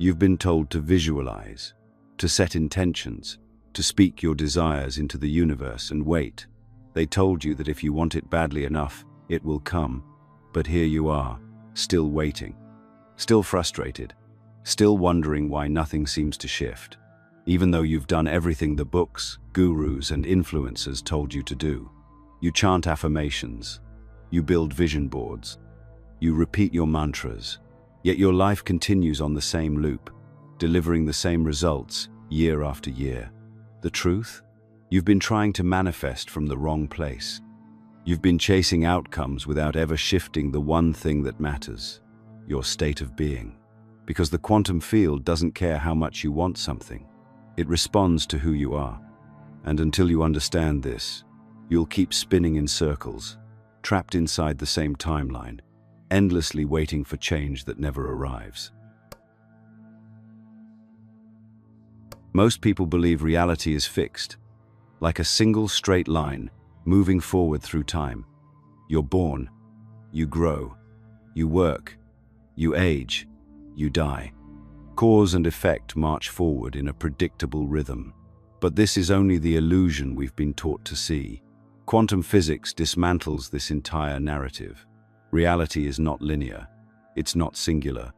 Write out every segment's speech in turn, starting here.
You've been told to visualize, to set intentions, to speak your desires into the universe and wait. They told you that if you want it badly enough, it will come. But here you are, still waiting, still frustrated, still wondering why nothing seems to shift, even though you've done everything the books, gurus, and influencers told you to do. You chant affirmations, you build vision boards, you repeat your mantras, yet your life continues on the same loop, delivering the same results year after year. The truth? You've been trying to manifest from the wrong place. You've been chasing outcomes without ever shifting the one thing that matters, your state of being. Because the quantum field doesn't care how much you want something. It responds to who you are. And until you understand this, you'll keep spinning in circles, trapped inside the same timeline, endlessly waiting for change that never arrives. Most people believe reality is fixed, like a single straight line moving forward through time. You're born, you grow, you work, you age, you die. Cause and effect march forward in a predictable rhythm. But this is only the illusion we've been taught to see. Quantum physics dismantles this entire narrative. Reality is not linear. It's not singular.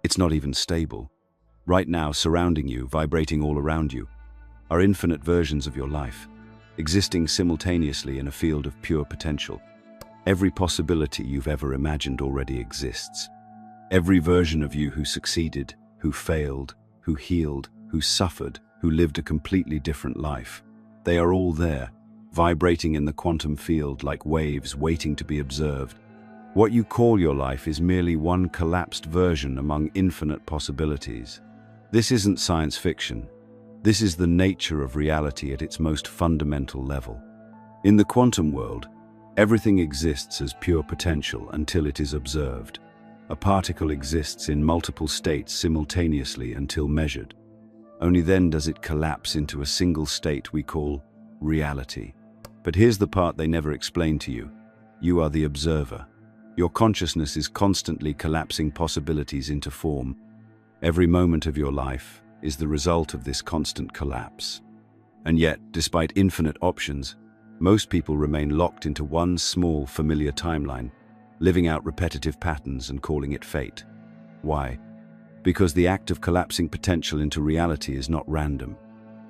It's not even stable. Right now, surrounding you, vibrating all around you, are infinite versions of your life, existing simultaneously in a field of pure potential. Every possibility you've ever imagined already exists. Every version of you who succeeded, who failed, who healed, who suffered, who lived a completely different life. They are all there, vibrating in the quantum field like waves waiting to be observed. What you call your life is merely one collapsed version among infinite possibilities. This isn't science fiction. This is the nature of reality at its most fundamental level. In the quantum world, everything exists as pure potential until it is observed. A particle exists in multiple states simultaneously until measured. Only then does it collapse into a single state we call reality. But here's the part they never explain to you. You are the observer. Your consciousness is constantly collapsing possibilities into form. Every moment of your life is the result of this constant collapse. And yet, despite infinite options, most people remain locked into one small, familiar timeline, living out repetitive patterns and calling it fate. Why? Because the act of collapsing potential into reality is not random.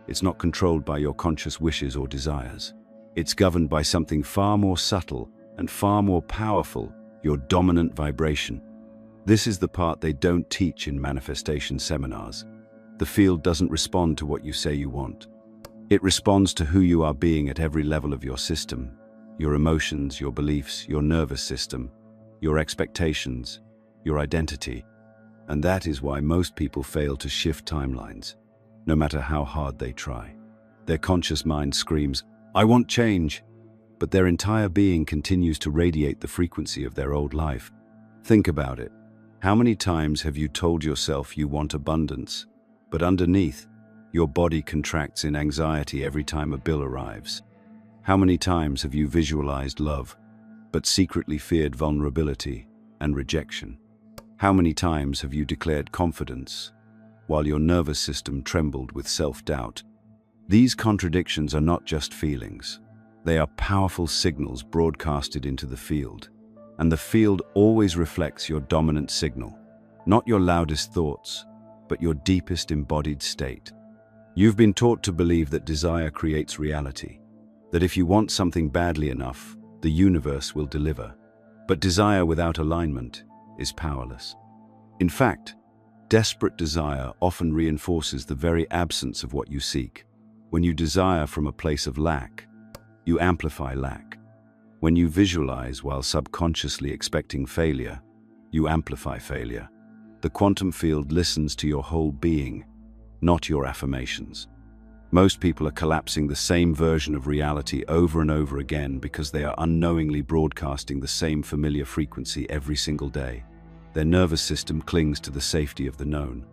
It's not controlled by your conscious wishes or desires. It's governed by something far more subtle and far more powerful, your dominant vibration. This is the part they don't teach in manifestation seminars. The field doesn't respond to what you say you want. It responds to who you are being at every level of your system, your emotions, your beliefs, your nervous system, your expectations, your identity. And that is why most people fail to shift timelines, no matter how hard they try. Their conscious mind screams, "I want change," but their entire being continues to radiate the frequency of their old life. Think about it. How many times have you told yourself you want abundance, but underneath, your body contracts in anxiety every time a bill arrives? How many times have you visualized love, but secretly feared vulnerability and rejection? How many times have you declared confidence, while your nervous system trembled with self-doubt? These contradictions are not just feelings. They are powerful signals broadcasted into the field. And the field always reflects your dominant signal, not your loudest thoughts, but your deepest embodied state. You've been taught to believe that desire creates reality, that if you want something badly enough, the universe will deliver. But desire without alignment is powerless. In fact, desperate desire often reinforces the very absence of what you seek. When you desire from a place of lack, you amplify lack. When you visualize while subconsciously expecting failure, you amplify failure. The quantum field listens to your whole being, not your affirmations. Most people are collapsing the same version of reality over and over again because they are unknowingly broadcasting the same familiar frequency every single day. Their nervous system clings to the safety of the known.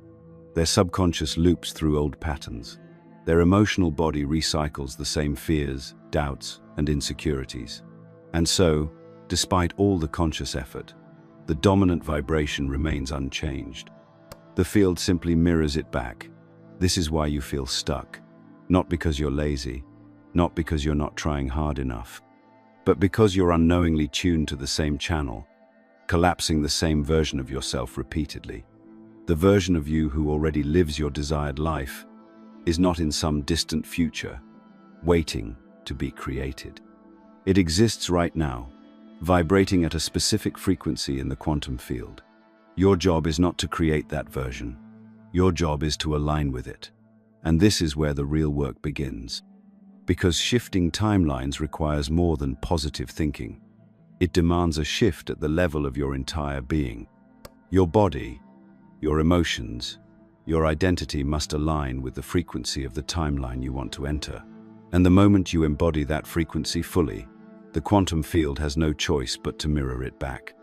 Their subconscious loops through old patterns. Their emotional body recycles the same fears, doubts, and insecurities. And so, despite all the conscious effort, the dominant vibration remains unchanged. The field simply mirrors it back. This is why you feel stuck. Not because you're lazy, not because you're not trying hard enough, but because you're unknowingly tuned to the same channel, collapsing the same version of yourself repeatedly. The version of you who already lives your desired life is not in some distant future, waiting to be created. It exists right now, vibrating at a specific frequency in the quantum field. Your job is not to create that version. Your job is to align with it. And this is where the real work begins. Because shifting timelines requires more than positive thinking. It demands a shift at the level of your entire being. Your body, your emotions, your identity must align with the frequency of the timeline you want to enter. And the moment you embody that frequency fully, the quantum field has no choice but to mirror it back.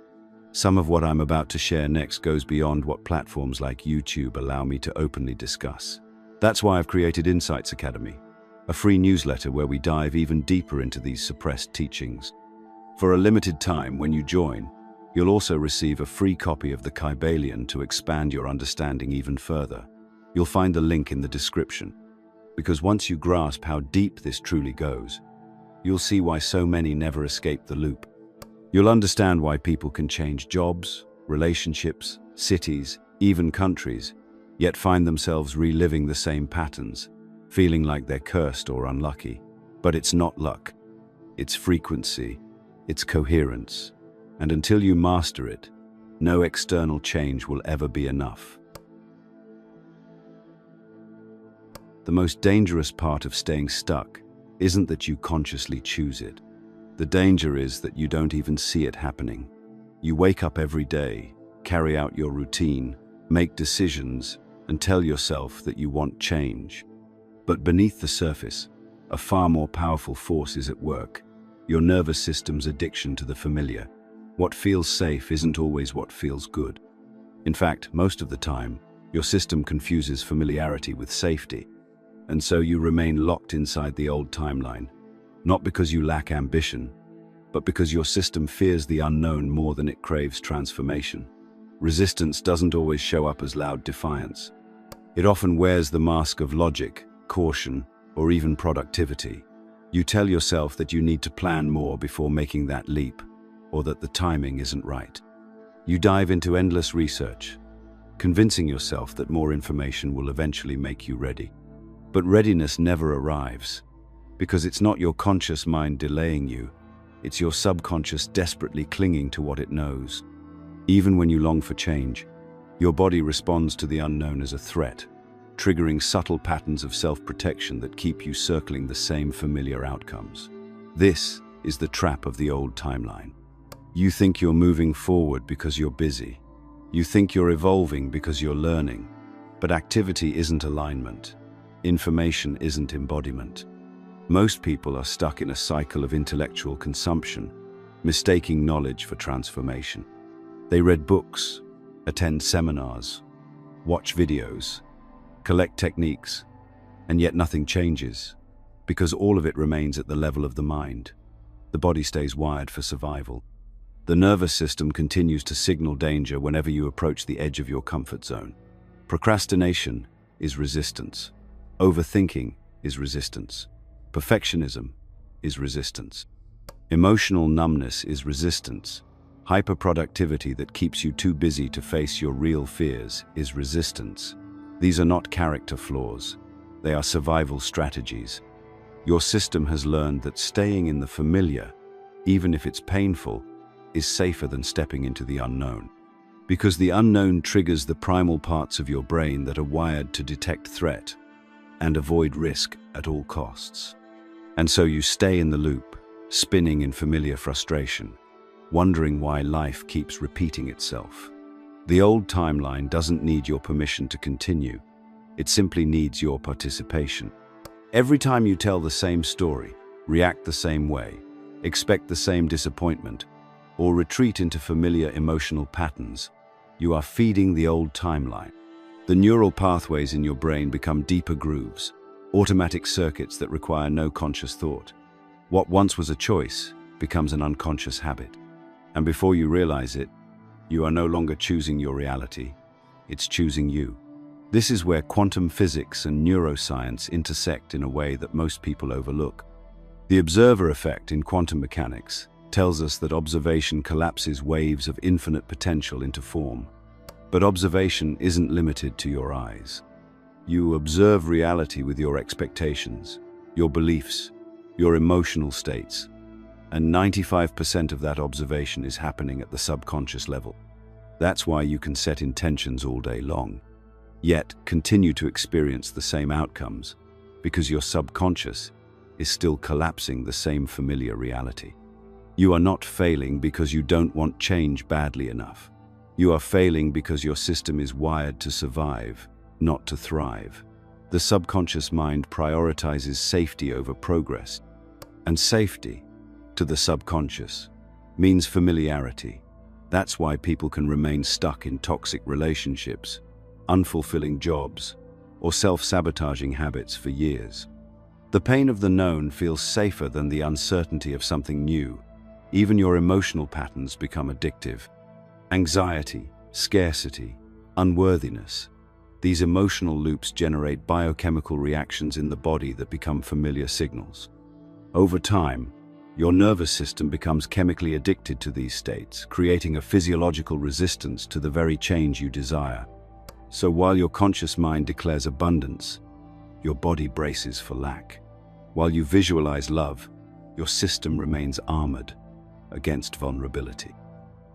Some of what I'm about to share next goes beyond what platforms like YouTube allow me to openly discuss. That's why I've created Insights Academy, a free newsletter where we dive even deeper into these suppressed teachings. For a limited time, when you join, you'll also receive a free copy of the Kybalion to expand your understanding even further. You'll find the link in the description, because once you grasp how deep this truly goes, you'll see why so many never escape the loop. You'll understand why people can change jobs, relationships, cities, even countries, yet find themselves reliving the same patterns, feeling like they're cursed or unlucky. But it's not luck. It's frequency. It's coherence. And until you master it, no external change will ever be enough. The most dangerous part of staying stuck isn't that you consciously choose it. The danger is that you don't even see it happening. You wake up every day, carry out your routine, make decisions, and tell yourself that you want change. But beneath the surface, a far more powerful force is at work: your nervous system's addiction to the familiar. What feels safe isn't always what feels good. In fact, most of the time, your system confuses familiarity with safety, and so you remain locked inside the old timeline. Not because you lack ambition, but because your system fears the unknown more than it craves transformation. Resistance doesn't always show up as loud defiance. It often wears the mask of logic, caution, or even productivity. You tell yourself that you need to plan more before making that leap, or that the timing isn't right. You dive into endless research, convincing yourself that more information will eventually make you ready. But readiness never arrives. Because it's not your conscious mind delaying you, it's your subconscious desperately clinging to what it knows. Even when you long for change, your body responds to the unknown as a threat, triggering subtle patterns of self-protection that keep you circling the same familiar outcomes. This is the trap of the old timeline. You think you're moving forward because you're busy. You think you're evolving because you're learning. But activity isn't alignment. Information isn't embodiment. Most people are stuck in a cycle of intellectual consumption, mistaking knowledge for transformation. They read books, attend seminars, watch videos, collect techniques, and yet nothing changes, because all of it remains at the level of the mind. The body stays wired for survival. The nervous system continues to signal danger whenever you approach the edge of your comfort zone. Procrastination is resistance. Overthinking is resistance. Perfectionism is resistance. Emotional numbness is resistance. Hyperproductivity that keeps you too busy to face your real fears is resistance. These are not character flaws. They are survival strategies. Your system has learned that staying in the familiar, even if it's painful, is safer than stepping into the unknown. Because the unknown triggers the primal parts of your brain that are wired to detect threat and avoid risk at all costs. And so you stay in the loop, spinning in familiar frustration, wondering why life keeps repeating itself. The old timeline doesn't need your permission to continue. It simply needs your participation. Every time you tell the same story, react the same way, expect the same disappointment, or retreat into familiar emotional patterns, you are feeding the old timeline. The neural pathways in your brain become deeper grooves, automatic circuits that require no conscious thought. What once was a choice becomes an unconscious habit. And before you realize it, you are no longer choosing your reality. it's choosing you. This is where quantum physics and neuroscience intersect in a way that most people overlook. The observer effect in quantum mechanics tells us that observation collapses waves of infinite potential into form. But observation isn't limited to your eyes. You observe reality with your expectations, your beliefs, your emotional states, and 95% of that observation is happening at the subconscious level. That's why you can set intentions all day long, yet continue to experience the same outcomes, because your subconscious is still collapsing the same familiar reality. You are not failing because you don't want change badly enough. You are failing because your system is wired to survive, not to thrive. The subconscious mind prioritizes safety over progress. And safety, to the subconscious, means familiarity. That's why people can remain stuck in toxic relationships, unfulfilling jobs, or self-sabotaging habits for years. The pain of the known feels safer than the uncertainty of something new. Even your emotional patterns become addictive. Anxiety, scarcity, unworthiness. These emotional loops generate biochemical reactions in the body that become familiar signals. Over time, your nervous system becomes chemically addicted to these states, creating a physiological resistance to the very change you desire. So while your conscious mind declares abundance, your body braces for lack. While you visualize love, your system remains armored against vulnerability.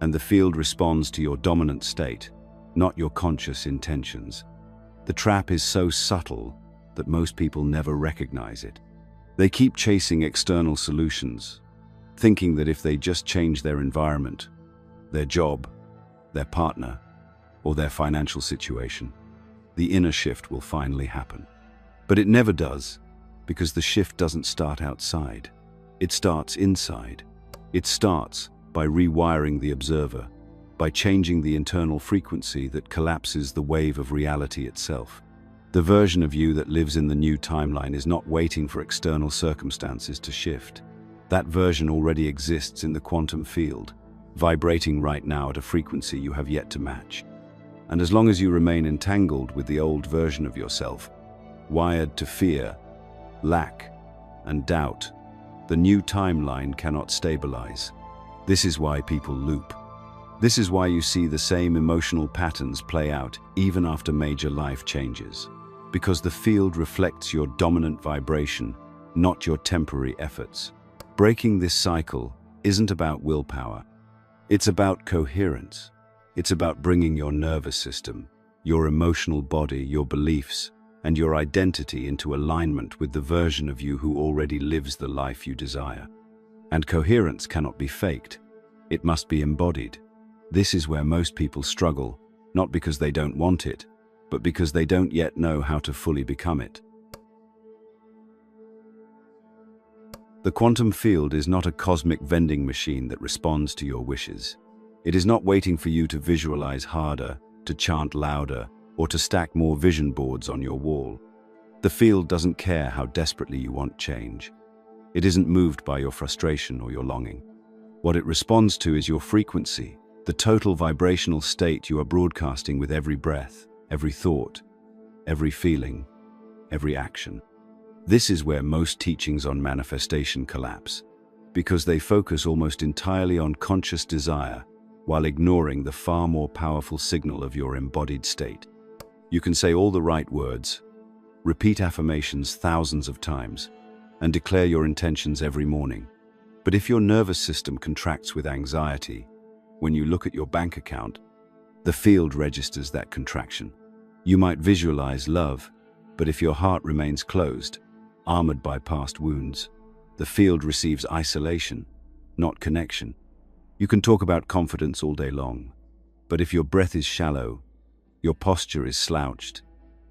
And the field responds to your dominant state, not your conscious intentions. The trap is so subtle that most people never recognize it. They keep chasing external solutions, thinking that if they just change their environment, their job, their partner, or their financial situation, the inner shift will finally happen. But it never does, because the shift doesn't start outside. It starts inside. It starts by rewiring the observer, by changing the internal frequency that collapses the wave of reality itself. The version of you that lives in the new timeline is not waiting for external circumstances to shift. That version already exists in the quantum field, vibrating right now at a frequency you have yet to match. And as long as you remain entangled with the old version of yourself, wired to fear, lack, and doubt, the new timeline cannot stabilize. This is why people loop. This is why you see the same emotional patterns play out even after major life changes. Because the field reflects your dominant vibration, not your temporary efforts. Breaking this cycle isn't about willpower. It's about coherence. It's about bringing your nervous system, your emotional body, your beliefs, and your identity into alignment with the version of you who already lives the life you desire. And coherence cannot be faked. It must be embodied. This is where most people struggle, not because they don't want it, but because they don't yet know how to fully become it. The quantum field is not a cosmic vending machine that responds to your wishes. It is not waiting for you to visualize harder, to chant louder, or to stack more vision boards on your wall. The field doesn't care how desperately you want change. It isn't moved by your frustration or your longing. What it responds to is your frequency, the total vibrational state you are broadcasting with every breath, every thought, every feeling, every action. This is where most teachings on manifestation collapse, because they focus almost entirely on conscious desire while ignoring the far more powerful signal of your embodied state. You can say all the right words, repeat affirmations thousands of times, and declare your intentions every morning. But if your nervous system contracts with anxiety, when you look at your bank account, the field registers that contraction. You might visualize love, but if your heart remains closed, armored by past wounds, the field receives isolation, not connection. You can talk about confidence all day long, but if your breath is shallow, your posture is slouched,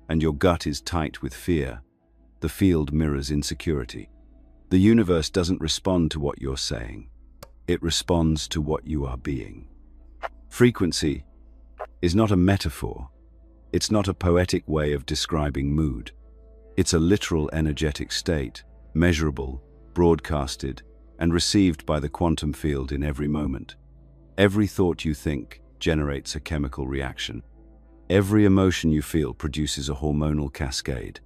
and your gut is tight with fear, the field mirrors insecurity. The universe doesn't respond to what you're saying. It responds to what you are being. Frequency is not a metaphor. It's not a poetic way of describing mood. It's a literal energetic state, measurable, broadcasted, and received by the quantum field in every moment. Every thought you think generates a chemical reaction. Every emotion you feel produces a hormonal cascade.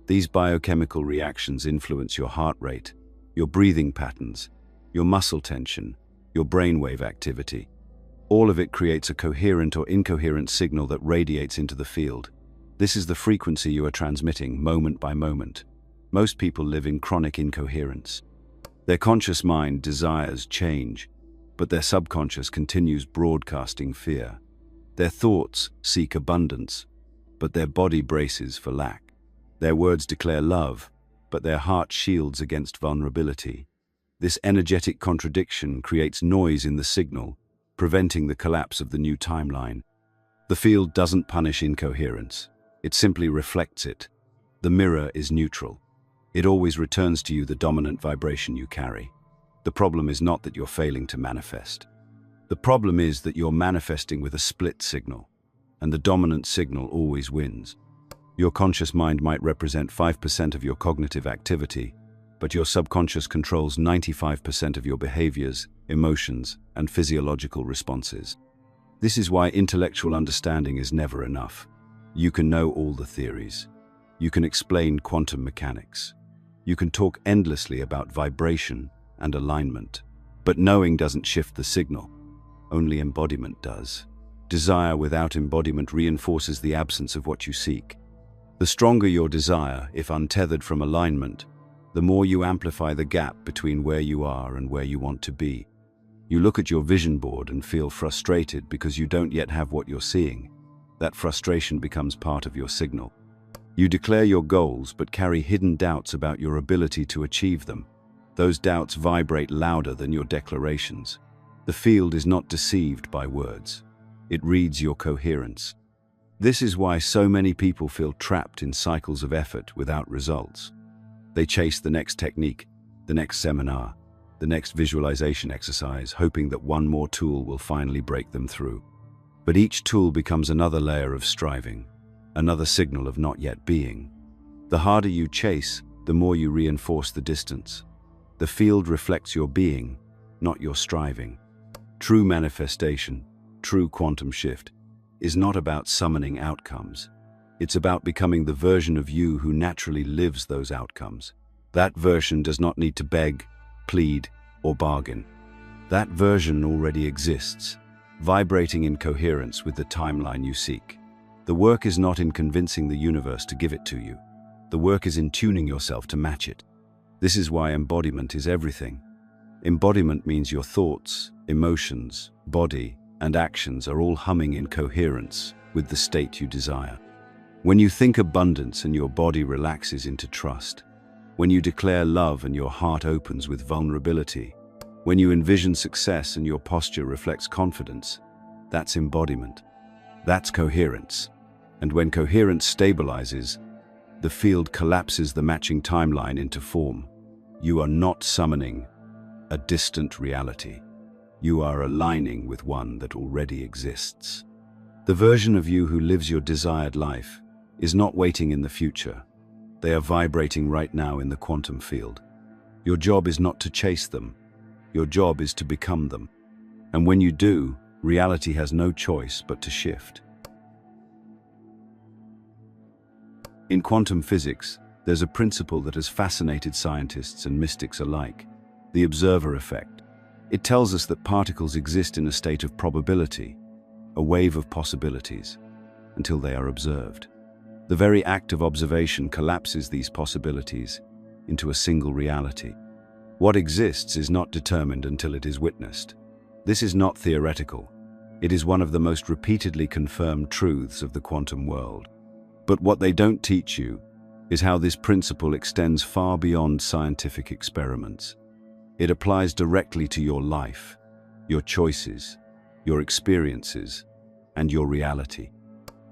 These biochemical reactions influence your heart rate, your breathing patterns, your muscle tension, your brainwave activity. All of it creates a coherent or incoherent signal that radiates into the field. This is the frequency you are transmitting moment by moment. Most people live in chronic incoherence. Their conscious mind desires change, but their subconscious continues broadcasting fear. Their thoughts seek abundance, but their body braces for lack. Their words declare love, but their heart shields against vulnerability. This energetic contradiction creates noise in the signal, preventing the collapse of the new timeline. The field doesn't punish incoherence. It simply reflects it. The mirror is neutral. It always returns to you the dominant vibration you carry. The problem is not that you're failing to manifest. The problem is that you're manifesting with a split signal, and the dominant signal always wins. Your conscious mind might represent 5% of your cognitive activity, but your subconscious controls 95% of your behaviors, emotions, and physiological responses. This is why intellectual understanding is never enough. You can know all the theories. You can explain quantum mechanics. You can talk endlessly about vibration and alignment. But knowing doesn't shift the signal. Only embodiment does. Desire without embodiment reinforces the absence of what you seek. The stronger your desire, if untethered from alignment, the more you amplify the gap between where you are and where you want to be. You look at your vision board and feel frustrated because you don't yet have what you're seeing. That frustration becomes part of your signal. You declare your goals but carry hidden doubts about your ability to achieve them. Those doubts vibrate louder than your declarations. The field is not deceived by words. It reads your coherence. This is why so many people feel trapped in cycles of effort without results. They chase the next technique, the next seminar, the next visualization exercise, hoping that one more tool will finally break them through. But each tool becomes another layer of striving, another signal of not yet being. The harder you chase, the more you reinforce the distance. The field reflects your being, not your striving. True manifestation, true quantum shift, is not about summoning outcomes. It's about becoming the version of you who naturally lives those outcomes. That version does not need to beg, plead, or bargain. That version already exists, vibrating in coherence with the timeline you seek. The work is not in convincing the universe to give it to you. The work is in tuning yourself to match it. This is why embodiment is everything. Embodiment means your thoughts, emotions, body, and actions are all humming in coherence with the state you desire. When you think abundance and your body relaxes into trust, when you declare love and your heart opens with vulnerability, when you envision success and your posture reflects confidence, that's embodiment. That's coherence. And when coherence stabilizes, the field collapses the matching timeline into form. You are not summoning a distant reality. You are aligning with one that already exists. The version of you who lives your desired life is not waiting in the future. They are vibrating right now in the quantum field. Your job is not to chase them. Your job is to become them. And when you do, reality has no choice but to shift. In quantum physics, there's a principle that has fascinated scientists and mystics alike: the observer effect. It tells us that particles exist in a state of probability, a wave of possibilities, until they are observed. The very act of observation collapses these possibilities into a single reality. What exists is not determined until it is witnessed. This is not theoretical. It is one of the most repeatedly confirmed truths of the quantum world. But what they don't teach you is how this principle extends far beyond scientific experiments. It applies directly to your life, your choices, your experiences, and your reality.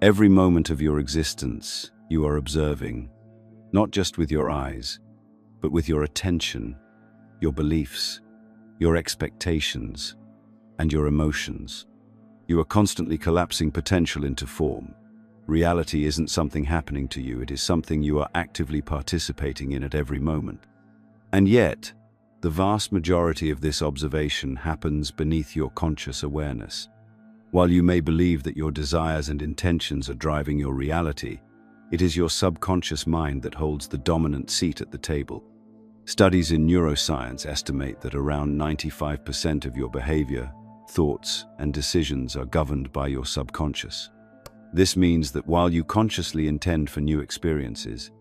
Every moment of your existence, you are observing, not just with your eyes, but with your attention, your beliefs, your expectations, and your emotions. You are constantly collapsing potential into form. Reality isn't something happening to you, it is something you are actively participating in at every moment. And yet, the vast majority of this observation happens beneath your conscious awareness. While you may believe that your desires and intentions are driving your reality, it is your subconscious mind that holds the dominant seat at the table. Studies in neuroscience estimate that around 95% of your behavior, thoughts, and decisions are governed by your subconscious. This means that while you consciously intend for new experiences,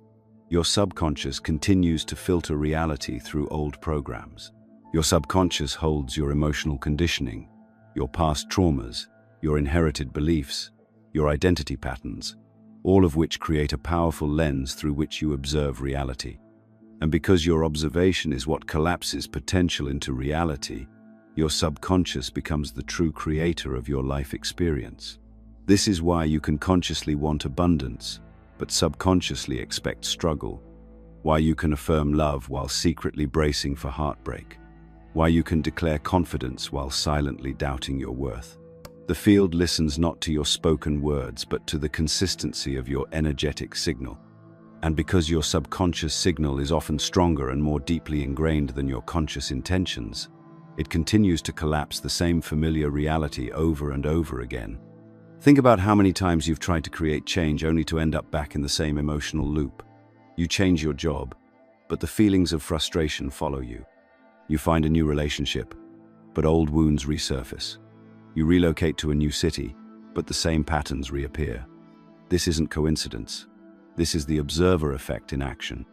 your subconscious continues to filter reality through old programs. Your subconscious holds your emotional conditioning, your past traumas, your inherited beliefs, your identity patterns, all of which create a powerful lens through which you observe reality. And because your observation is what collapses potential into reality, your subconscious becomes the true creator of your life experience. This is why you can consciously want abundance, but subconsciously expect struggle. Why you can affirm love while secretly bracing for heartbreak. Why you can declare confidence while silently doubting your worth. The field listens not to your spoken words, but to the consistency of your energetic signal. And because your subconscious signal is often stronger and more deeply ingrained than your conscious intentions, it continues to collapse the same familiar reality over and over again. Think about how many times you've tried to create change only to end up back in the same emotional loop. You change your job, but the feelings of frustration follow you. You find a new relationship, but old wounds resurface. You relocate to a new city, but the same patterns reappear. This isn't coincidence. This is the observer effect in action.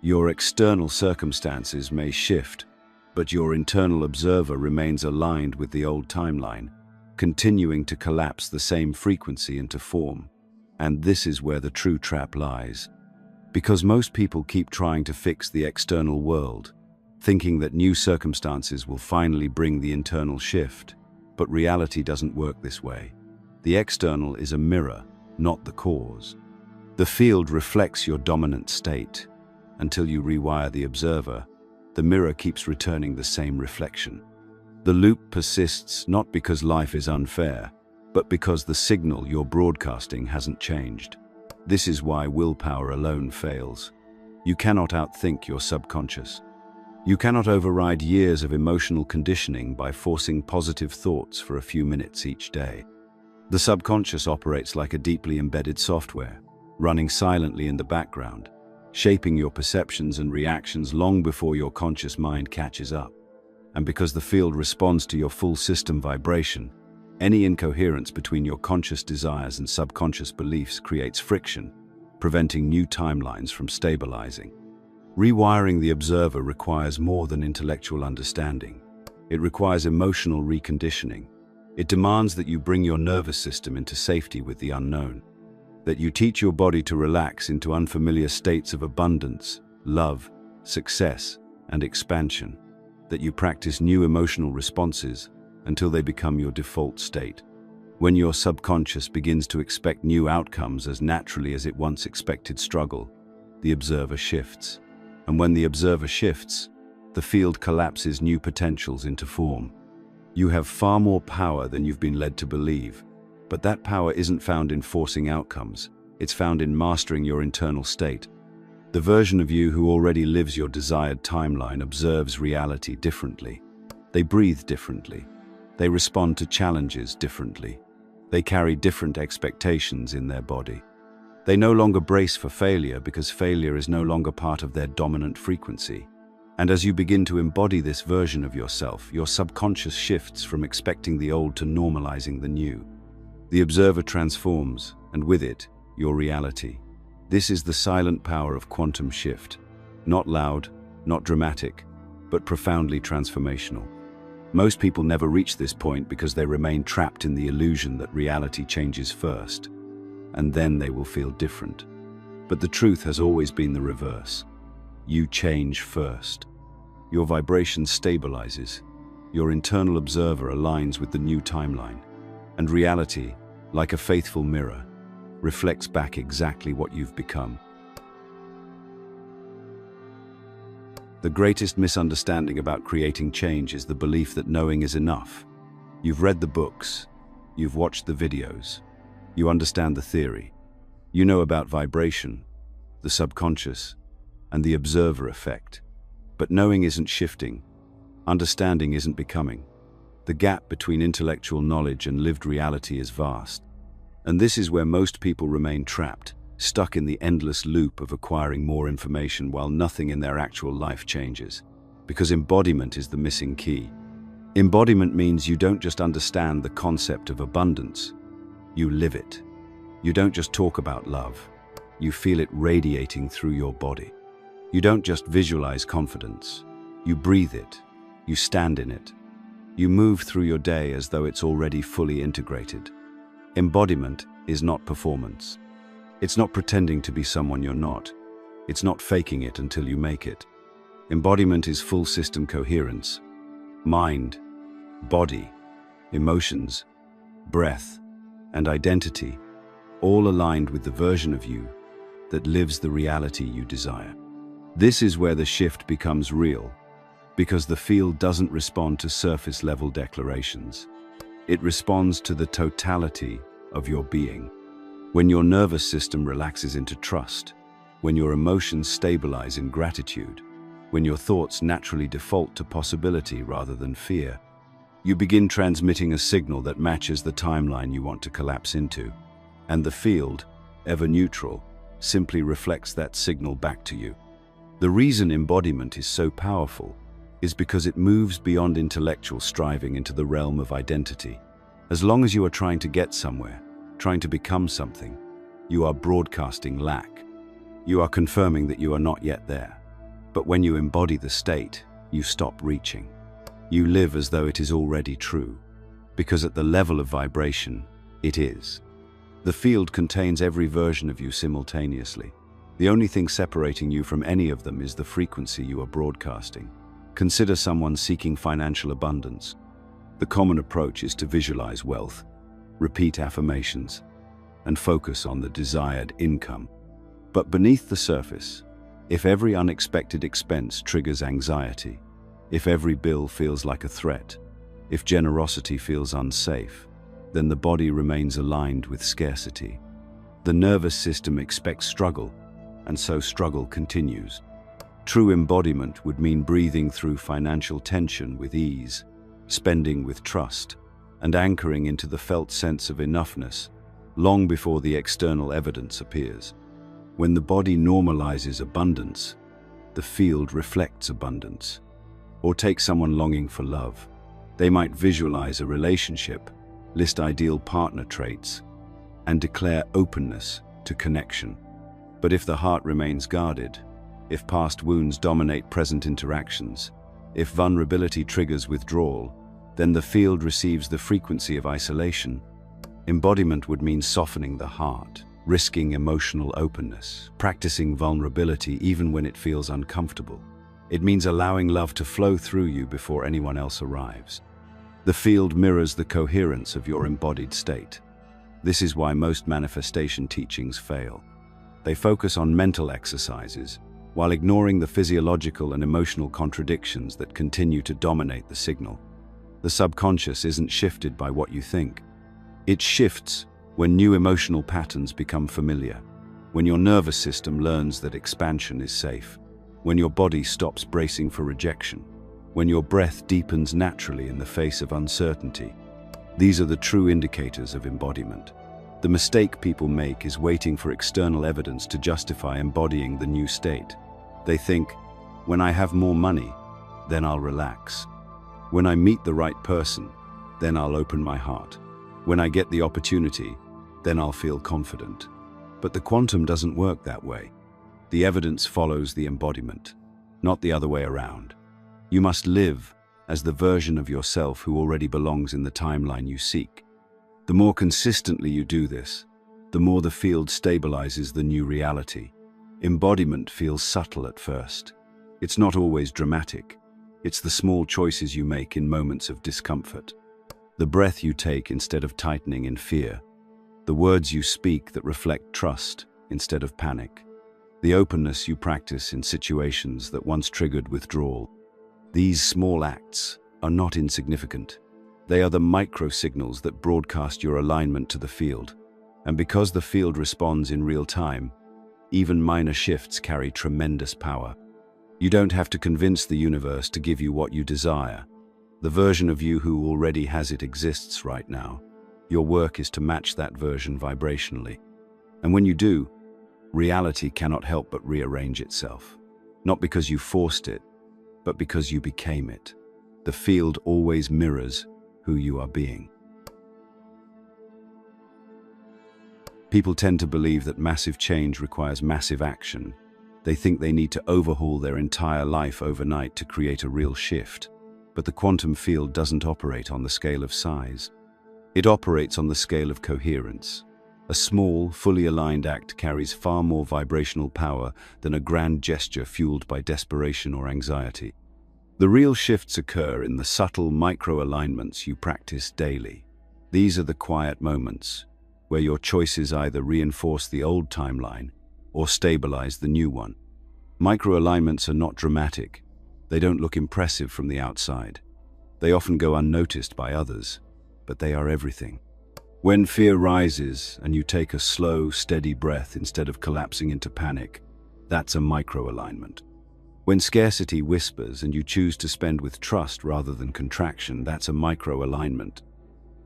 Your external circumstances may shift, but your internal observer remains aligned with the old timeline, continuing to collapse the same frequency into form. And this is where the true trap lies. Because most people keep trying to fix the external world, thinking that new circumstances will finally bring the internal shift. But reality doesn't work this way. The external is a mirror, not the cause. The field reflects your dominant state. Until you rewire the observer, the mirror keeps returning the same reflection. The loop persists not because life is unfair, but because the signal you're broadcasting hasn't changed. This is why willpower alone fails. You cannot outthink your subconscious. You cannot override years of emotional conditioning by forcing positive thoughts for a few minutes each day. The subconscious operates like a deeply embedded software, running silently in the background, shaping your perceptions and reactions long before your conscious mind catches up. And because the field responds to your full system vibration, any incoherence between your conscious desires and subconscious beliefs creates friction, preventing new timelines from stabilizing. Rewiring the observer requires more than intellectual understanding. It requires emotional reconditioning. It demands that you bring your nervous system into safety with the unknown, that you teach your body to relax into unfamiliar states of abundance, love, success, and expansion, that you practice new emotional responses until they become your default state. When your subconscious begins to expect new outcomes as naturally as it once expected struggle, the observer shifts. And when the observer shifts, the field collapses new potentials into form. You have far more power than you've been led to believe, but that power isn't found in forcing outcomes. It's found in mastering your internal state. The version of you who already lives your desired timeline observes reality differently. They breathe differently. They respond to challenges differently. They carry different expectations in their body. They no longer brace for failure because failure is no longer part of their dominant frequency. And as you begin to embody this version of yourself, your subconscious shifts from expecting the old to normalizing the new. The observer transforms, and with it, your reality. This is the silent power of quantum shift. Not loud, not dramatic, but profoundly transformational. Most people never reach this point because they remain trapped in the illusion that reality changes first, and then they will feel different. But the truth has always been the reverse. You change first. Your vibration stabilizes. Your internal observer aligns with the new timeline. And reality, like a faithful mirror, reflects back exactly what you've become. The greatest misunderstanding about creating change is the belief that knowing is enough. You've read the books. You've watched the videos. You understand the theory. You know about vibration, the subconscious, and the observer effect. But knowing isn't shifting. Understanding isn't becoming. The gap between intellectual knowledge and lived reality is vast. And this is where most people remain trapped, stuck in the endless loop of acquiring more information while nothing in their actual life changes. Because embodiment is the missing key. Embodiment means you don't just understand the concept of abundance, you live it. You don't just talk about love, you feel it radiating through your body. You don't just visualize confidence, you breathe it, you stand in it. You move through your day as though it's already fully integrated. Embodiment is not performance. It's not pretending to be someone you're not. It's not faking it until you make it. Embodiment is full system coherence. Mind, body, emotions, breath, and identity, all aligned with the version of you that lives the reality you desire. This is where the shift becomes real, because the field doesn't respond to surface-level declarations. It responds to the totality of your being. When your nervous system relaxes into trust, when your emotions stabilize in gratitude, when your thoughts naturally default to possibility rather than fear, you begin transmitting a signal that matches the timeline you want to collapse into. And the field, ever neutral, simply reflects that signal back to you. The reason embodiment is so powerful is because it moves beyond intellectual striving into the realm of identity. As long as you are trying to get somewhere, trying to become something, you are broadcasting lack. You are confirming that you are not yet there. But when you embody the state, you stop reaching. You live as though it is already true, because at the level of vibration, it is. The field contains every version of you simultaneously. The only thing separating you from any of them is the frequency you are broadcasting. Consider someone seeking financial abundance. The common approach is to visualize wealth, repeat affirmations, and focus on the desired income. But beneath the surface, if every unexpected expense triggers anxiety, if every bill feels like a threat, if generosity feels unsafe, then the body remains aligned with scarcity. The nervous system expects struggle, and so struggle continues. True embodiment would mean breathing through financial tension with ease, spending with trust, and anchoring into the felt sense of enoughness long before the external evidence appears. When the body normalizes abundance, the field reflects abundance. Or take someone longing for love. They might visualize a relationship, list ideal partner traits, and declare openness to connection. But if the heart remains guarded, if past wounds dominate present interactions, if vulnerability triggers withdrawal, then the field receives the frequency of isolation. Embodiment would mean softening the heart, risking emotional openness, practicing vulnerability even when it feels uncomfortable. It means allowing love to flow through you before anyone else arrives. The field mirrors the coherence of your embodied state. This is why most manifestation teachings fail. They focus on mental exercises, while ignoring the physiological and emotional contradictions that continue to dominate the signal. The subconscious isn't shifted by what you think. It shifts when new emotional patterns become familiar, when your nervous system learns that expansion is safe, when your body stops bracing for rejection, when your breath deepens naturally in the face of uncertainty. These are the true indicators of embodiment. The mistake people make is waiting for external evidence to justify embodying the new state. They think, when I have more money, then I'll relax. When I meet the right person, then I'll open my heart. When I get the opportunity, then I'll feel confident. But the quantum doesn't work that way. The evidence follows the embodiment, not the other way around. You must live as the version of yourself who already belongs in the timeline you seek. The more consistently you do this, the more the field stabilizes the new reality. Embodiment feels subtle at first. It's not always dramatic. It's the small choices you make in moments of discomfort. The breath you take instead of tightening in fear. The words you speak that reflect trust instead of panic. The openness you practice in situations that once triggered withdrawal. These small acts are not insignificant. They are the micro-signals that broadcast your alignment to the field. And because the field responds in real time, even minor shifts carry tremendous power. You don't have to convince the universe to give you what you desire. The version of you who already has it exists right now. Your work is to match that version vibrationally. And when you do, reality cannot help but rearrange itself. Not because you forced it, but because you became it. The field always mirrors who you are being. People tend to believe that massive change requires massive action. They think they need to overhaul their entire life overnight to create a real shift. But the quantum field doesn't operate on the scale of size. It operates on the scale of coherence. A small, fully aligned act carries far more vibrational power than a grand gesture fueled by desperation or anxiety. The real shifts occur in the subtle micro-alignments you practice daily. These are the quiet moments, where your choices either reinforce the old timeline or stabilize the new one. Micro-alignments are not dramatic. They don't look impressive from the outside. They often go unnoticed by others, but they are everything. When fear rises and you take a slow, steady breath instead of collapsing into panic, that's a micro-alignment. When scarcity whispers and you choose to spend with trust rather than contraction, that's a micro-alignment.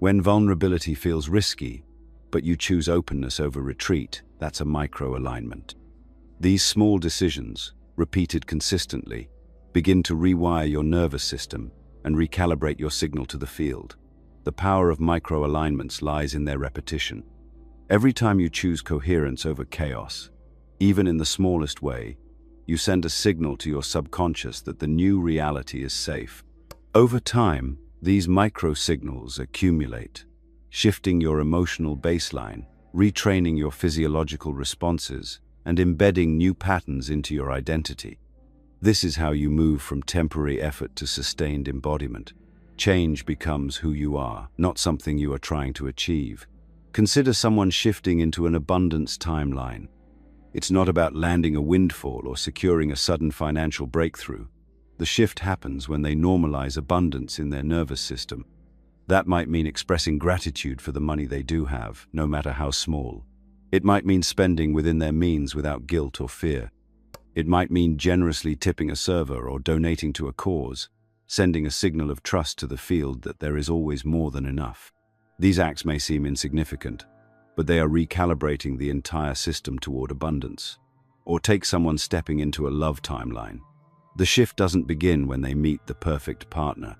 When vulnerability feels risky, but you choose openness over retreat, that's a micro-alignment. These small decisions, repeated consistently, begin to rewire your nervous system and recalibrate your signal to the field. The power of micro-alignments lies in their repetition. Every time you choose coherence over chaos, even in the smallest way, you send a signal to your subconscious that the new reality is safe. Over time, these micro-signals accumulate, shifting your emotional baseline, retraining your physiological responses, and embedding new patterns into your identity. This is how you move from temporary effort to sustained embodiment. Change becomes who you are, not something you are trying to achieve. Consider someone shifting into an abundance timeline. It's not about landing a windfall or securing a sudden financial breakthrough. The shift happens when they normalize abundance in their nervous system. That might mean expressing gratitude for the money they do have, no matter how small. It might mean spending within their means without guilt or fear. It might mean generously tipping a server or donating to a cause, sending a signal of trust to the field that there is always more than enough. These acts may seem insignificant, but they are recalibrating the entire system toward abundance. Or take someone stepping into a love timeline. The shift doesn't begin when they meet the perfect partner.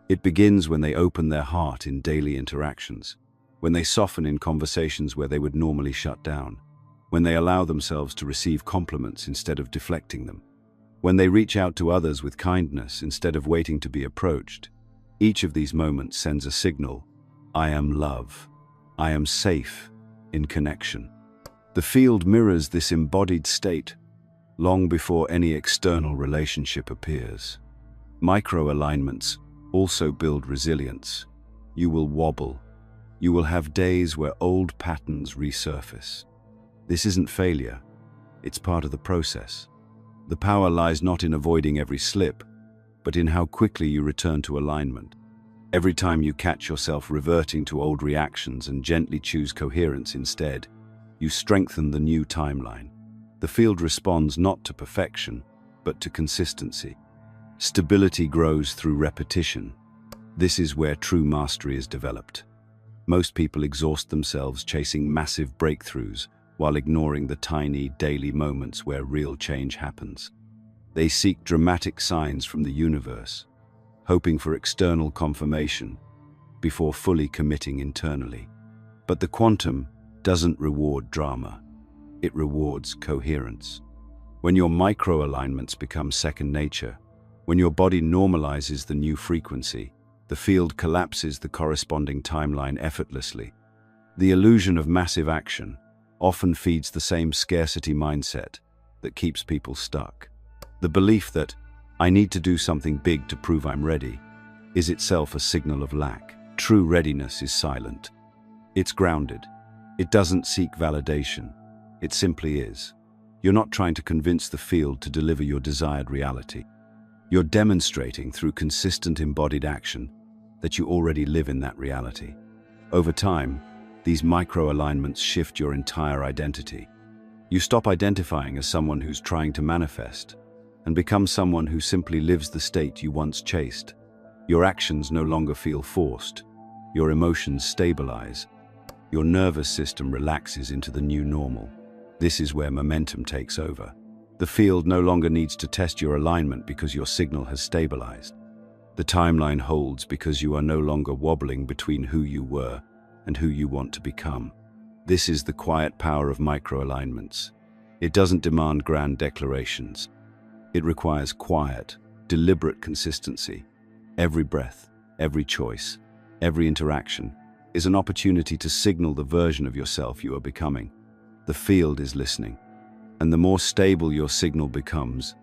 It begins when they open their heart in daily interactions, when they soften in conversations where they would normally shut down, when they allow themselves to receive compliments instead of deflecting them, when they reach out to others with kindness instead of waiting to be approached. Each of these moments sends a signal: I am love. I am safe in connection. The field mirrors this embodied state long before any external relationship appears. Micro-alignments also build resilience. You will wobble. You will have days where old patterns resurface. This isn't failure. It's part of the process. The power lies not in avoiding every slip, but in how quickly you return to alignment. Every time you catch yourself reverting to old reactions and gently choose coherence instead, you strengthen the new timeline. The field responds not to perfection, but to consistency. Stability grows through repetition. This is where true mastery is developed. Most people exhaust themselves chasing massive breakthroughs while ignoring the tiny, daily moments where real change happens. They seek dramatic signs from the universe, hoping for external confirmation before fully committing internally. But the quantum doesn't reward drama. It rewards coherence. When your micro-alignments become second nature, when your body normalizes the new frequency, the field collapses the corresponding timeline effortlessly. The illusion of massive action often feeds the same scarcity mindset that keeps people stuck. The belief that I need to do something big to prove I'm ready is itself a signal of lack. True readiness is silent. It's grounded. It doesn't seek validation. It simply is. You're not trying to convince the field to deliver your desired reality. You're demonstrating through consistent embodied action that you already live in that reality. Over time, these micro-alignments shift your entire identity. You stop identifying as someone who's trying to manifest and become someone who simply lives the state you once chased. Your actions no longer feel forced. Your emotions stabilize. Your nervous system relaxes into the new normal. This is where momentum takes over. The field no longer needs to test your alignment because your signal has stabilized. The timeline holds because you are no longer wobbling between who you were and who you want to become. This is the quiet power of micro-alignments. It doesn't demand grand declarations. It requires quiet, deliberate consistency. Every breath, every choice, every interaction is an opportunity to signal the version of yourself you are becoming. The field is listening. And the more stable your signal becomes,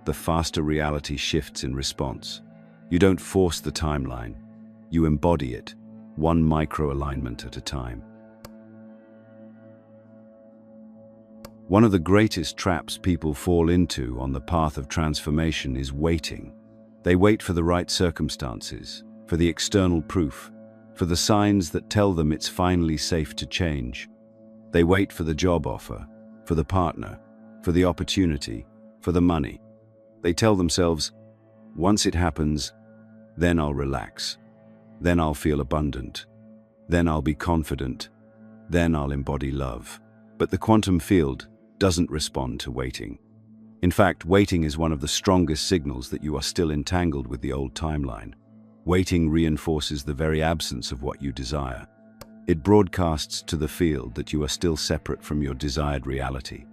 the faster reality shifts in response. You don't force the timeline. You embody it, one micro-alignment at a time. One of the greatest traps people fall into on the path of transformation is waiting. They wait for the right circumstances, for the external proof, for the signs that tell them it's finally safe to change. They wait for the job offer, for the partner, for the opportunity, for the money. They tell themselves, once it happens, then I'll relax. Then I'll feel abundant. Then I'll be confident. Then I'll embody love. But the quantum field doesn't respond to waiting. In fact, waiting is one of the strongest signals that you are still entangled with the old timeline. Waiting reinforces the very absence of what you desire. It broadcasts to the field that you are still separate from your desired reality,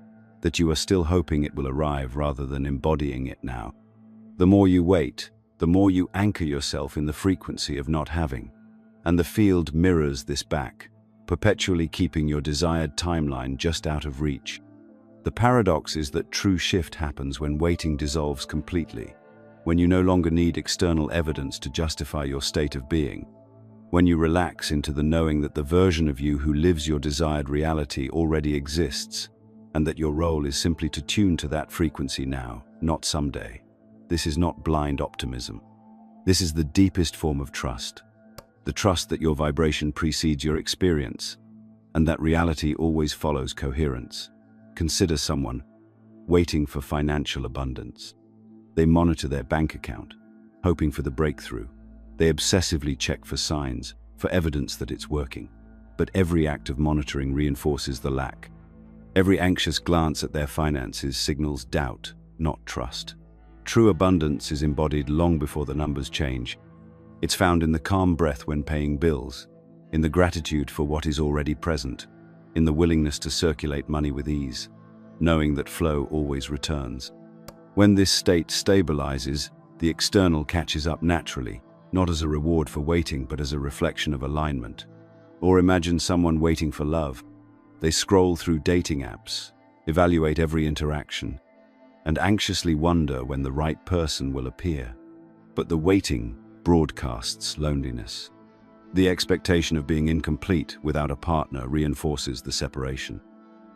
that you are still hoping it will arrive rather than embodying it now. The more you wait, the more you anchor yourself in the frequency of not having. And the field mirrors this back, perpetually keeping your desired timeline just out of reach. The paradox is that true shift happens when waiting dissolves completely, when you no longer need external evidence to justify your state of being, when you relax into the knowing that the version of you who lives your desired reality already exists, and that your role is simply to tune to that frequency now, not someday. This is not blind optimism. This is the deepest form of trust. The trust that your vibration precedes your experience, and that reality always follows coherence. Consider someone waiting for financial abundance. They monitor their bank account, hoping for the breakthrough. They obsessively check for signs, for evidence that it's working. But every act of monitoring reinforces the lack. Every anxious glance at their finances signals doubt, not trust. True abundance is embodied long before the numbers change. It's found in the calm breath when paying bills, in the gratitude for what is already present, in the willingness to circulate money with ease, knowing that flow always returns. When this state stabilizes, the external catches up naturally, not as a reward for waiting, but as a reflection of alignment. Or imagine someone waiting for love. They scroll through dating apps, evaluate every interaction, and anxiously wonder when the right person will appear. But the waiting broadcasts loneliness. The expectation of being incomplete without a partner reinforces the separation.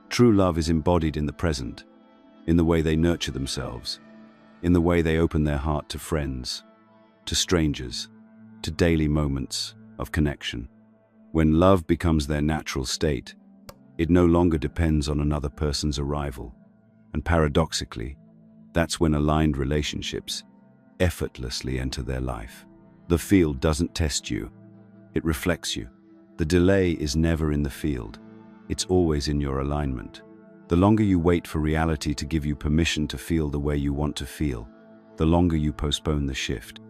True love is embodied in the present, in the way they nurture themselves, in the way they open their heart to friends, to strangers, to daily moments of connection. When love becomes their natural state, it no longer depends on another person's arrival. And paradoxically, that's when aligned relationships effortlessly enter their life. The field doesn't test you. It reflects you. The delay is never in the field. It's always in your alignment. The longer you wait for reality to give you permission to feel the way you want to feel, the longer you postpone the shift.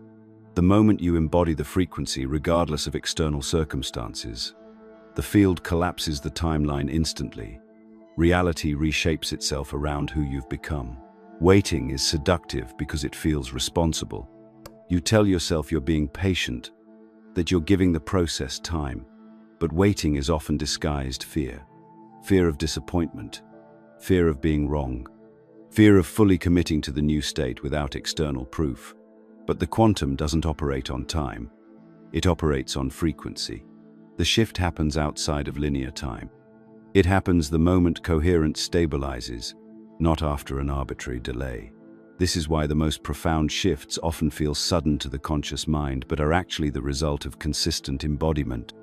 The moment you embody the frequency, regardless of external circumstances, the field collapses the timeline instantly. Reality reshapes itself around who you've become. Waiting is seductive because it feels responsible. You tell yourself you're being patient, that you're giving the process time, but waiting is often disguised fear. Fear of disappointment, fear of being wrong, fear of fully committing to the new state without external proof. But the quantum doesn't operate on time. It operates on frequency. The shift happens outside of linear time. It happens the moment coherence stabilizes, not after an arbitrary delay. This is why the most profound shifts often feel sudden to the conscious mind, but are actually the result of consistent embodiment.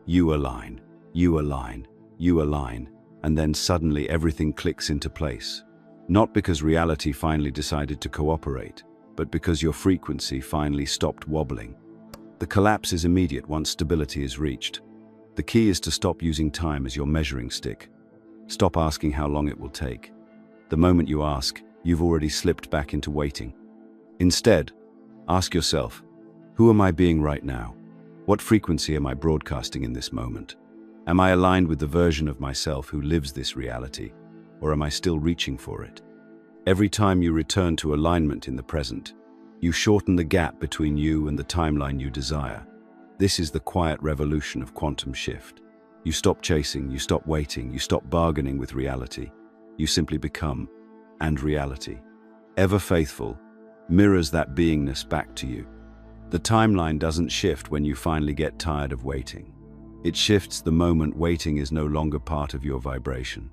You align, you align, you align, and then suddenly everything clicks into place. Not because reality finally decided to cooperate, but because your frequency finally stopped wobbling. The collapse is immediate once stability is reached. The key is to stop using time as your measuring stick. Stop asking how long it will take. The moment you ask, you've already slipped back into waiting. Instead, ask yourself, who am I being right now? What frequency am I broadcasting in this moment? Am I aligned with the version of myself who lives this reality, or am I still reaching for it? Every time you return to alignment in the present, you shorten the gap between you and the timeline you desire. This is the quiet revolution of quantum shift. You stop chasing, you stop waiting, you stop bargaining with reality. You simply become, and reality, ever faithful, mirrors that beingness back to you. The timeline doesn't shift when you finally get tired of waiting. It shifts the moment waiting is no longer part of your vibration.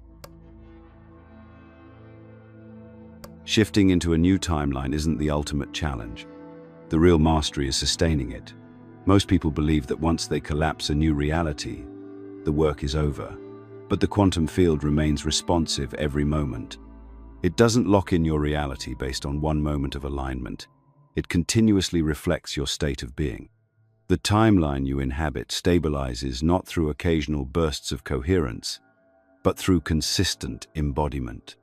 Shifting into a new timeline isn't the ultimate challenge. The real mastery is sustaining it. Most people believe that once they collapse a new reality, the work is over. But the quantum field remains responsive every moment. It doesn't lock in your reality based on one moment of alignment. It continuously reflects your state of being. The timeline you inhabit stabilizes not through occasional bursts of coherence, but through consistent embodiment.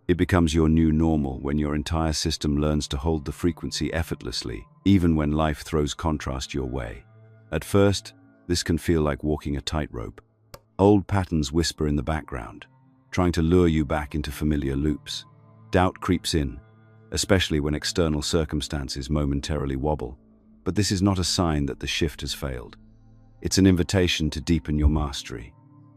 It becomes your new normal when your entire system learns to hold the frequency effortlessly, even when life throws contrast your way. At first, this can feel like walking a tightrope. Old patterns whisper in the background, trying to lure you back into familiar loops. Doubt creeps in, especially when external circumstances momentarily wobble. But this is not a sign that the shift has failed. It's an invitation to deepen your mastery.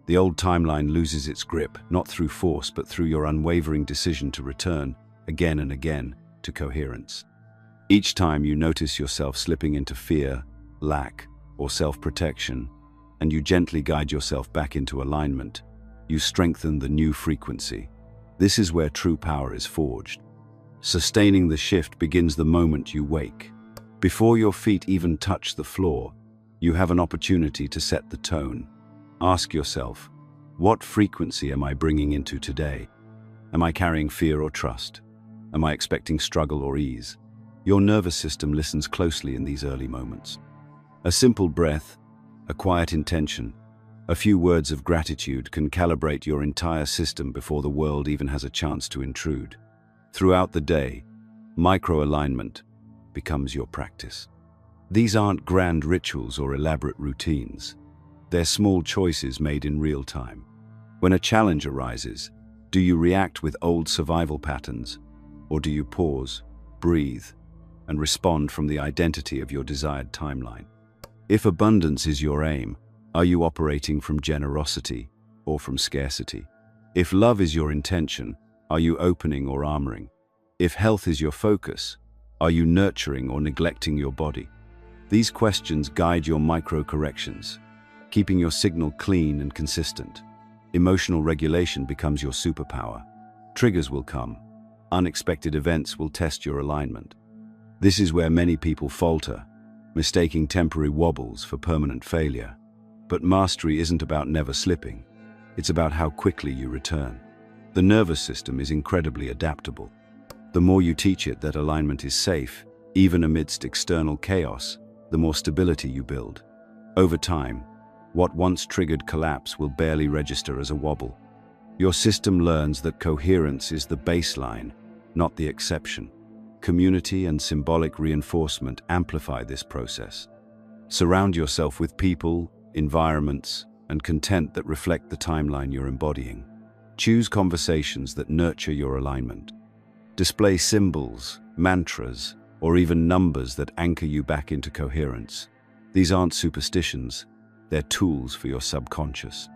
The old timeline loses its grip, not through force, but through your unwavering decision to return, again and again, to coherence. Each time you notice yourself slipping into fear, lack, or self-protection, and you gently guide yourself back into alignment, you strengthen the new frequency. This is where true power is forged. Sustaining the shift begins the moment you wake. Before your feet even touch the floor, you have an opportunity to set the tone. Ask yourself, what frequency am I bringing into today? Am I carrying fear or trust? Am I expecting struggle or ease? Your nervous system listens closely in these early moments. A simple breath, a quiet intention, a few words of gratitude can calibrate your entire system before the world even has a chance to intrude. Throughout the day, micro-alignment becomes your practice. These aren't grand rituals or elaborate routines. They're small choices made in real time. When a challenge arises, do you react with old survival patterns, or do you pause, breathe, and respond from the identity of your desired timeline? If abundance is your aim, are you operating from generosity or from scarcity? If love is your intention, are you opening or armoring? If health is your focus, are you nurturing or neglecting your body? These questions guide your micro-corrections, keeping your signal clean and consistent. Emotional regulation becomes your superpower. Triggers will come. Unexpected events will test your alignment. This is where many people falter, mistaking temporary wobbles for permanent failure. But mastery isn't about never slipping. It's about how quickly you return. The nervous system is incredibly adaptable. The more you teach it that alignment is safe, even amidst external chaos, the more stability you build. Over time, what once triggered collapse will barely register as a wobble. Your system learns that coherence is the baseline, not the exception. Community and symbolic reinforcement amplify this process. Surround yourself with people, environments, and content that reflect the timeline you're embodying. Choose conversations that nurture your alignment. Display symbols, mantras, or even numbers that anchor you back into coherence. These aren't superstitions, they're tools for your subconscious.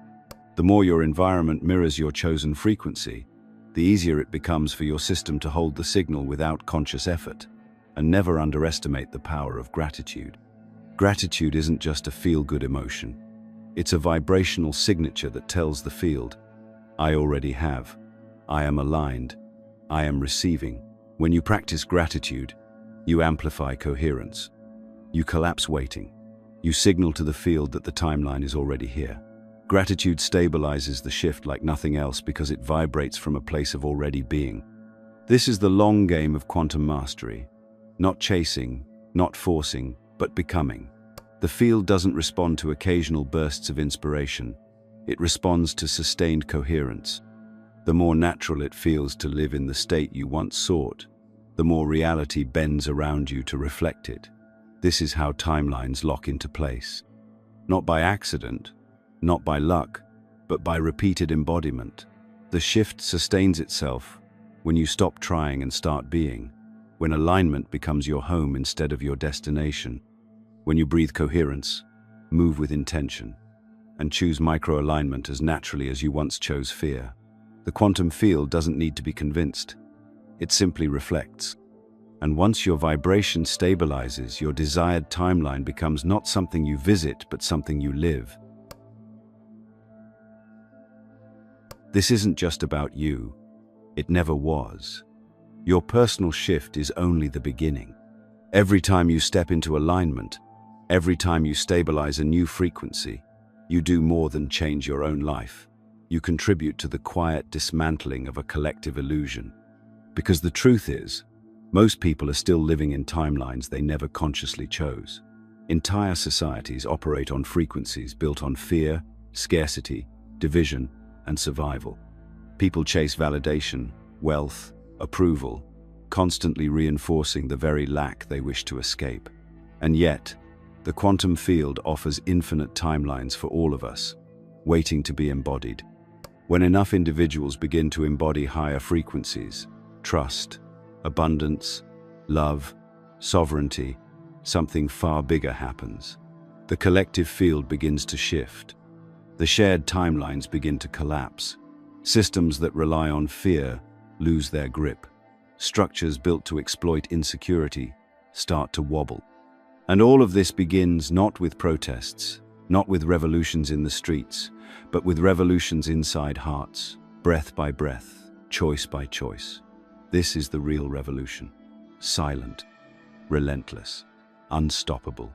The more your environment mirrors your chosen frequency, the easier it becomes for your system to hold the signal without conscious effort. And never underestimate the power of gratitude. Gratitude isn't just a feel-good emotion. It's a vibrational signature that tells the field, I already have, I am aligned, I am receiving. When you practice gratitude, you amplify coherence. You collapse waiting. You signal to the field that the timeline is already here. Gratitude stabilizes the shift like nothing else because it vibrates from a place of already being. This is the long game of quantum mastery. Not chasing, not forcing, but becoming. The field doesn't respond to occasional bursts of inspiration. It responds to sustained coherence. The more natural it feels to live in the state you once sought, the more reality bends around you to reflect it. This is how timelines lock into place. Not by accident, not by luck, but by repeated embodiment. The shift sustains itself when you stop trying and start being, when alignment becomes your home instead of your destination, when you breathe coherence, move with intention, and choose micro-alignment as naturally as you once chose fear. The quantum field doesn't need to be convinced. It simply reflects. And once your vibration stabilizes, your desired timeline becomes not something you visit, but something you live. This isn't just about you. It never was. Your personal shift is only the beginning. Every time you step into alignment, every time you stabilize a new frequency, you do more than change your own life. You contribute to the quiet dismantling of a collective illusion. Because the truth is, most people are still living in timelines they never consciously chose. Entire societies operate on frequencies built on fear, scarcity, division, and survival. People chase validation, wealth, approval, constantly reinforcing the very lack they wish to escape. And yet, the quantum field offers infinite timelines for all of us, waiting to be embodied. When enough individuals begin to embody higher frequencies, trust, abundance, love, sovereignty, something far bigger happens. The collective field begins to shift. The shared timelines begin to collapse. Systems that rely on fear lose their grip. Structures built to exploit insecurity start to wobble. And all of this begins not with protests, not with revolutions in the streets, but with revolutions inside hearts, breath by breath, choice by choice. This is the real revolution. Silent, relentless, unstoppable.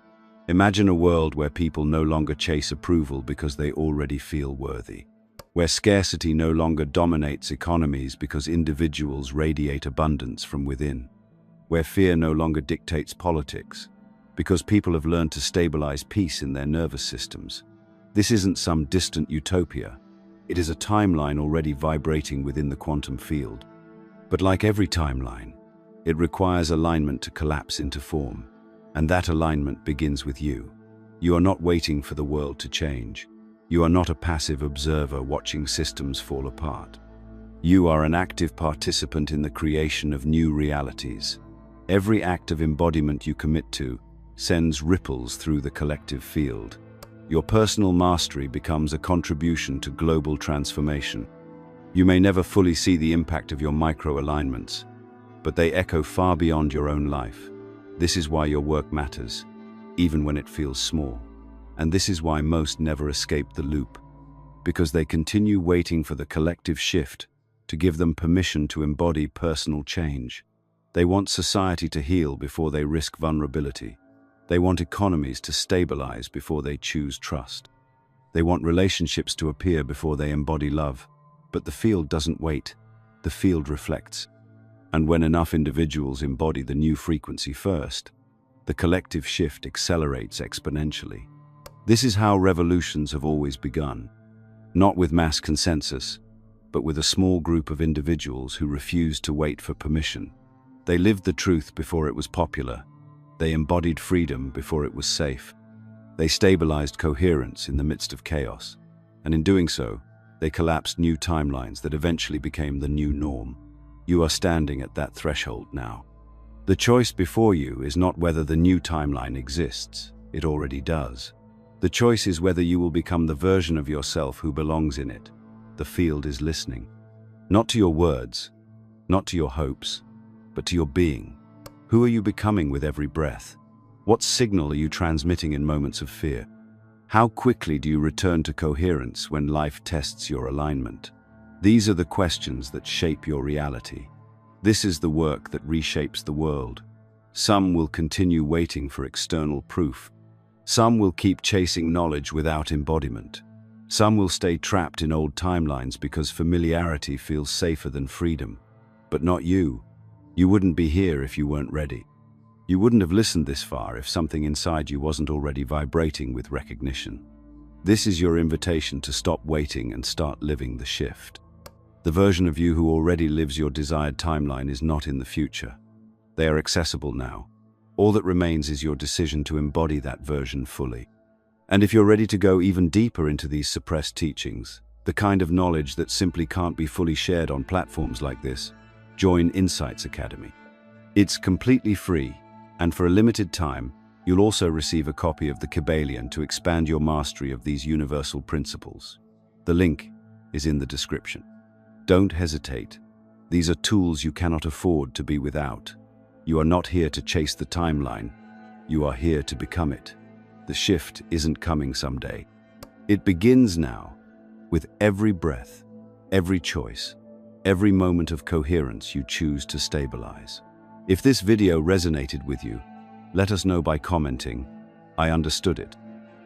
Imagine a world where people no longer chase approval because they already feel worthy. Where scarcity no longer dominates economies because individuals radiate abundance from within. Where fear no longer dictates politics because people have learned to stabilize peace in their nervous systems. This isn't some distant utopia. It is a timeline already vibrating within the quantum field. But like every timeline, it requires alignment to collapse into form. And that alignment begins with you. You are not waiting for the world to change. You are not a passive observer watching systems fall apart. You are an active participant in the creation of new realities. Every act of embodiment you commit to sends ripples through the collective field. Your personal mastery becomes a contribution to global transformation. You may never fully see the impact of your micro-alignments, but they echo far beyond your own life. This is why your work matters, even when it feels small. And this is why most never escape the loop, because they continue waiting for the collective shift to give them permission to embody personal change. They want society to heal before they risk vulnerability. They want economies to stabilize before they choose trust. They want relationships to appear before they embody love. But the field doesn't wait. The field reflects. And when enough individuals embody the new frequency first, the collective shift accelerates exponentially. This is how revolutions have always begun. Not with mass consensus, but with a small group of individuals who refused to wait for permission. They lived the truth before it was popular. They embodied freedom before it was safe. They stabilized coherence in the midst of chaos. And in doing so, they collapsed new timelines that eventually became the new norm. You are standing at that threshold now. The choice before you is not whether the new timeline exists. It already does. The choice is whether you will become the version of yourself who belongs in it. The field is listening. Not to your words, not to your hopes, but to your being. Who are you becoming with every breath? What signal are you transmitting in moments of fear? How quickly do you return to coherence when life tests your alignment? These are the questions that shape your reality. This is the work that reshapes the world. Some will continue waiting for external proof. Some will keep chasing knowledge without embodiment. Some will stay trapped in old timelines because familiarity feels safer than freedom. But not you. You wouldn't be here if you weren't ready. You wouldn't have listened this far if something inside you wasn't already vibrating with recognition. This is your invitation to stop waiting and start living the shift. The version of you who already lives your desired timeline is not in the future. They are accessible now. All that remains is your decision to embody that version fully. And if you're ready to go even deeper into these suppressed teachings, the kind of knowledge that simply can't be fully shared on platforms like this, join Insights Academy. It's completely free, and for a limited time, you'll also receive a copy of the Kybalion to expand your mastery of these universal principles. The link is in the description. Don't hesitate. These are tools you cannot afford to be without. You are not here to chase the timeline. You are here to become it. The shift isn't coming someday. It begins now, with every breath, every choice, every moment of coherence you choose to stabilize. If this video resonated with you, let us know by commenting, "I understood it."